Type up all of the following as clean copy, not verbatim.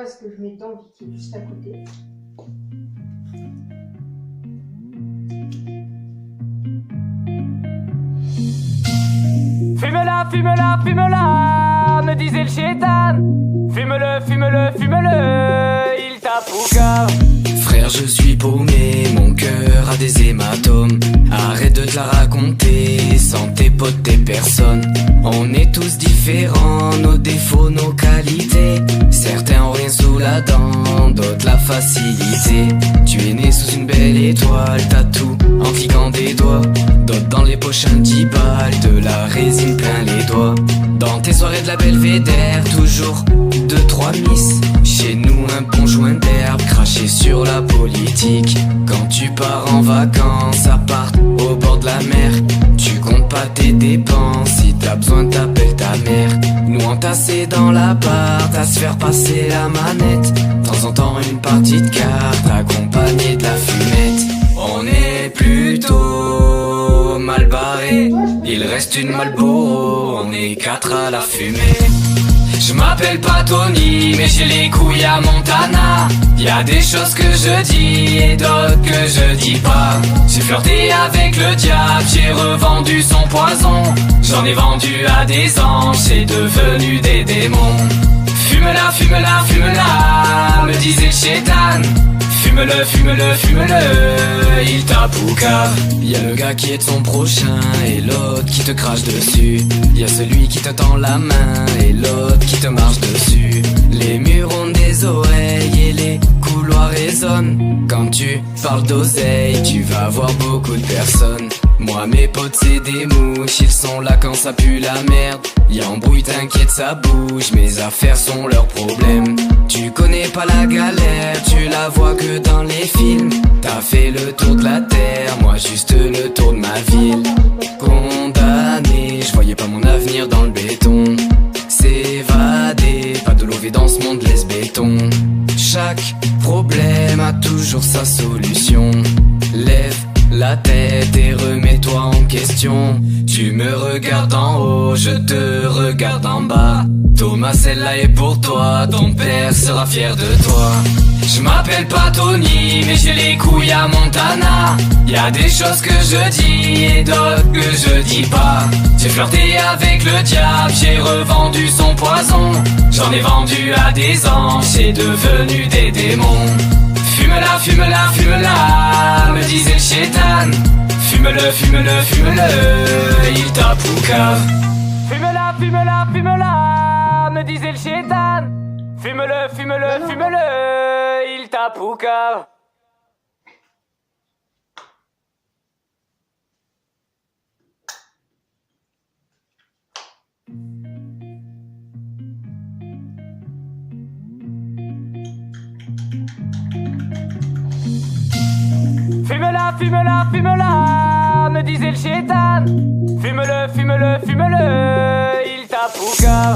l'ardoise que je mets dedans qui est juste à côté. Fume-la, fume-la, fume-la, me disait le chétan. Fume-le, fume-le, fume-le, il tape au cœur. Frère, je suis paumé, mon cœur a des hématomes. Arrête de te la raconter, sans tes potes, tes personnes. On est tous différents, nos défauts, nos qualités. Certains ont rien sous la dent, d'autres la facilité. Tu es né sous une belle étoile, t'as tout en cliquant des doigts. D'autres dans les poches un 10 balles, de la résine plein les doigts. Dans tes soirées de la Belvédère, toujours 2-3 miss. Chez nous un bon joint d'herbe, craché sur la politique. Quand tu pars en vacances, à part au bord de la mer, tu comptes pas tes dépenses. Si t'as besoin t'appelles ta mère. Nous entassés dans l'appart, à se faire passer la manette. De temps en temps une partie de cartes, accompagnée de la fumette. On est plutôt mal barré, il reste une Marlboro, on est 4 à la fumer. Je m'appelle pas Tony, mais j'ai les couilles à Montana. Y'a des choses que je dis et d'autres que je dis pas. J'ai flirté avec le diable, j'ai revendu son poison. J'en ai vendu à des anges, c'est devenu des démons. Fume-la, fume-la, fume-la, me disait le chétan. Fume-le, fume-le, fume-le, il tape au cœur. Y'a le gars qui est de son prochain et l'autre qui te crache dessus. Y'a celui qui te tend la main et l'autre qui te marche dessus. Les murs ont des oreilles et les couloirs résonnent. Quand tu parles d'oseille, tu vas voir beaucoup de personnes. Moi mes potes c'est des mouches, ils sont là quand ça pue la merde. Y'a embrouille, t'inquiète ça bouge, mes affaires sont leurs problèmes. Tu connais pas la galère, tu la vois que dans les films. T'as fait le tour de la terre, moi juste le tour de ma ville. Condamné, je voyais pas mon avenir dans le béton. S'évader, pas de lever dans ce monde, laisse béton. Chaque problème a toujours sa solution. Lève la tête et remets-toi en question. Tu me regardes en haut, je te regarde en bas. Thomas, celle-là est pour toi, ton père sera fier de toi. Je m'appelle pas Tony, mais j'ai les couilles à Montana. Y'a des choses que je dis et d'autres que je dis pas. J'ai flirté avec le diable, j'ai revendu son poison. J'en ai vendu à des anges, c'est devenu des démons. Fume-la, fume-la, fume-la, me disait le chétan. Fume-le, fume-le, fume-le, il tape au cœur. Fume-la, fume-la, fume-la, me disait le chétan. Fume-le, fume-le, fume-le, il tape au cœur. Fume-la, fume-la, fume-la, me disait le chétan. Fume-le, fume-le, fume-le, il tape au cœur.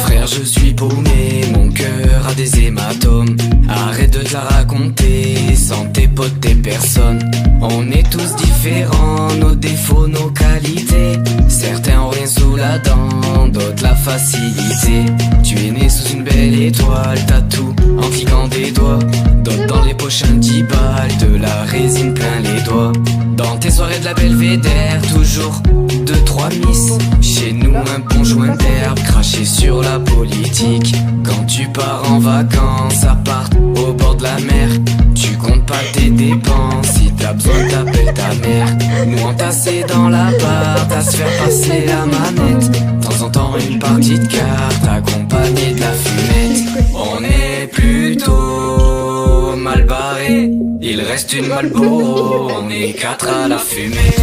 Frère, je suis paumé, mon cœur a des hématomes. Arrête de te la raconter, sans tes potes, tes personnes. On est tous différents, nos défauts, nos qualités. Certains ont rien sous la dent, d'autres la facilité. Tu es né sous une belle étoile, t'as tout en cliquant des doigts. D'autres dans les poches un 10 balles, de la résine plein les doigts. Dans tes soirées de la Belvédère, toujours 2-3 miss. Chez nous un bon joint d'herbe, craché sur la politique. Quand tu pars en vacances, à part au bord de la mer, tu comptes pas tes dépenses. Si t'as besoin t'appelles ta mère. Nous entassés dans l'appart, à se faire passer la manette. De temps en temps une partie de cartes, accompagnée de la fumette. On est plutôt mal barré, il reste une Marlboro, on est 4 à la fumer.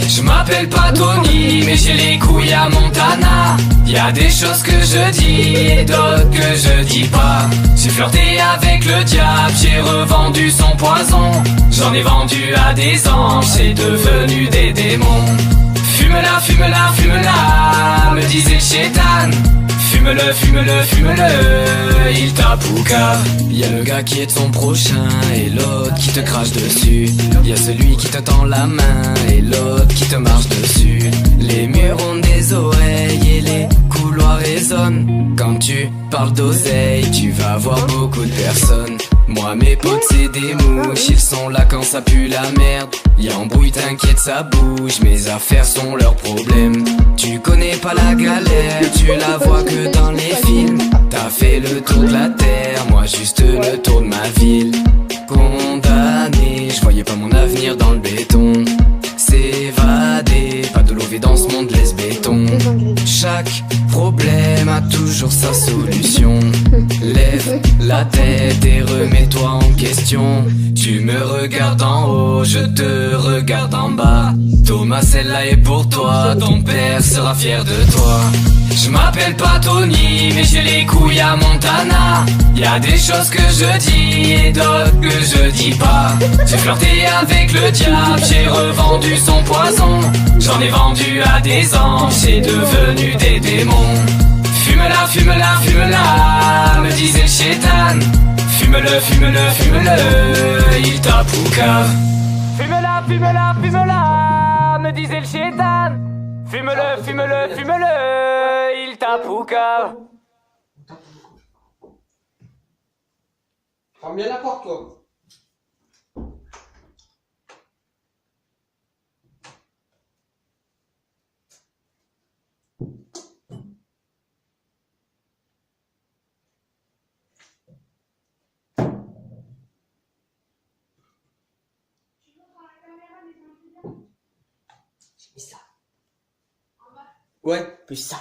Je m'appelle pas Tony, mais j'ai les couilles à Montana. Y'a des choses que je dis et d'autres que je dis pas. J'ai flirté avec le diable, j'ai revendu son poison. J'en ai vendu à des anges, c'est devenu des démons. Fume-la, fume-la, fume-la, me disait le chétan. Fume-le, fume-le, fume-le, il t'apoucave. Y'a le gars qui est de son prochain et l'autre qui te crache dessus. Y'a celui qui te tend la main et l'autre qui te marche dessus. Les murs ont des oreilles et les couloirs résonnent. Quand tu parles d'oseille, tu vas voir beaucoup de personnes. Moi mes potes c'est des mouches, ils sont là quand ça pue la merde. Y'a embrouille, t'inquiète ça bouge, mes affaires sont leurs problèmes. Tu connais pas la galère, tu la vois que dans les films. T'as fait le tour de la terre, moi juste le tour de ma ville. Condamné, je voyais pas mon avenir dans le béton. S'évader, pas de lever dans ce monde, laisse béton. Chaque problème a toujours sa solution. Lève la tête et remets-toi en question. Tu me regardes en haut, je te regarde en bas. Thomas, celle-là est pour toi, ton père sera fier de toi. Je m'appelle pas Tony, mais j'ai les couilles à Montana. Y'a des choses que je dis et d'autres que je dis pas. J'ai flirté avec le diable, j'ai revendu son poison. J'en ai vendu à des anges, c'est devenu des démons. Fume-la, fume-la, fume-la, me disait le chétan. Fume-le, fume-le, fume-le, il t'apoucave. Fume-la, fume-la, fume-la, me disait le chétan. Fume-le, fume-le, fume-le, il t'apoucave. Ferme bien la porte, toi. J'ai mis ça. Ouais. Plus ça.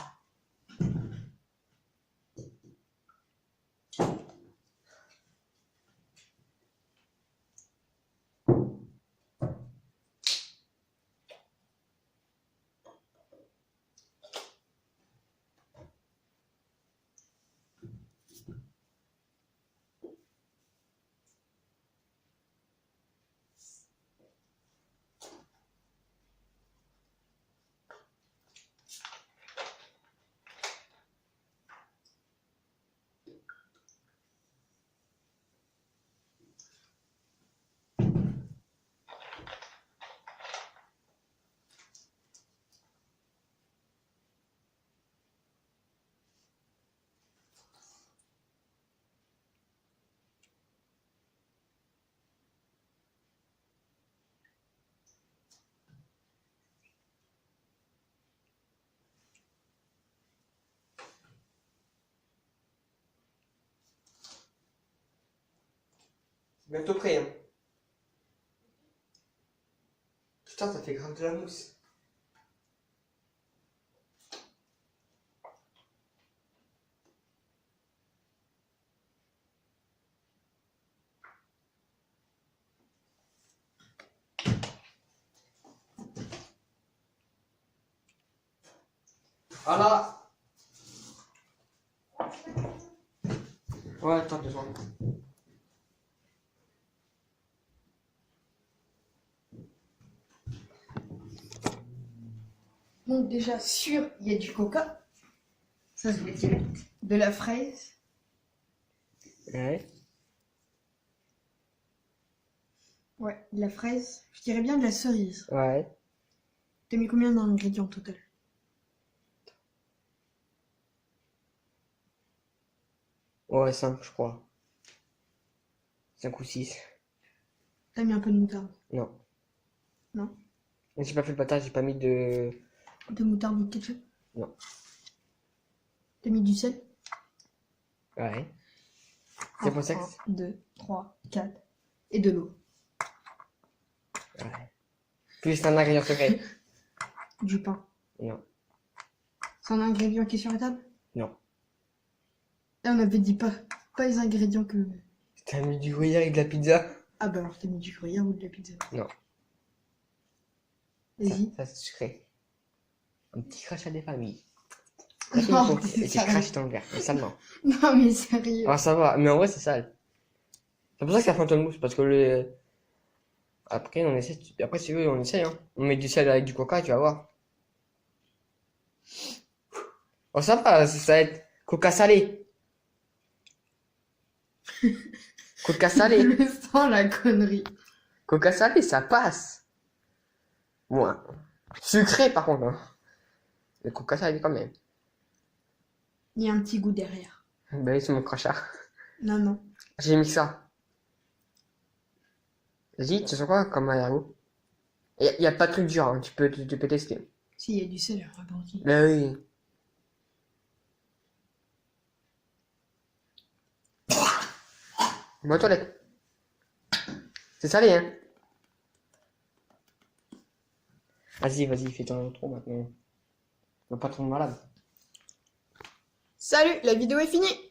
Bientôt prêt, hein. Putain, ça fait grave de la mousse. Voilà. Ouais, attends 2 secondes. Donc déjà sûr, il y a du coca. Ça se voit direct. De la fraise. Ouais. Ouais, de la fraise. Je dirais bien de la cerise. Ouais. T'as mis combien d'ingrédients au total? Ouais, 5, je crois. 5 ou 6. T'as mis un peu de moutarde. Non. Non. J'ai pas fait le patate, j'ai pas mis de... De moutarde ou de ketchup? Non. T'as mis du sel? Ouais. C'est pour ça que... 1, 2, 3, 4. Et de l'eau. Ouais. Plus un ingrédient secret. Du pain. Non. C'est un ingrédient qui est sur la table? Non. Là, on avait dit pas les ingrédients que... T'as mis du gruyère et de la pizza? Ah bah alors t'as mis du gruyère ou de la pizza? Non. Vas-y. Ça c'est secret. Un petit crachat des familles. Non, Et c'est tu sérieux. craches dans le verre, mais salement. Non mais sérieux. Ah ça va, mais en vrai c'est sale. C'est pour ça que ça fait un peu de mousse, parce que le... Après on essaie, après si tu veux on essaye hein. On met du sel avec du coca, tu vas voir. Oh ça va, ça va être... Coca salé. Coca salé. Je sens la connerie. Coca salé, ça passe. Bon, hein. Sucré par contre. Hein. Le coca salé quand même. Il y a un petit goût derrière. Ben oui, c'est mon crachat. Non, non. J'ai mis ça. Vas-y, tu sais quoi comme arrière-goût? Y a pas de truc dur, hein. Tu peux tester. Si, il y a du sel rebondi. Ben oui. Va aux toilettes. C'est salé, hein. Vas-y, fais ton intro maintenant. On va pas tomber malade. Salut, la vidéo est finie.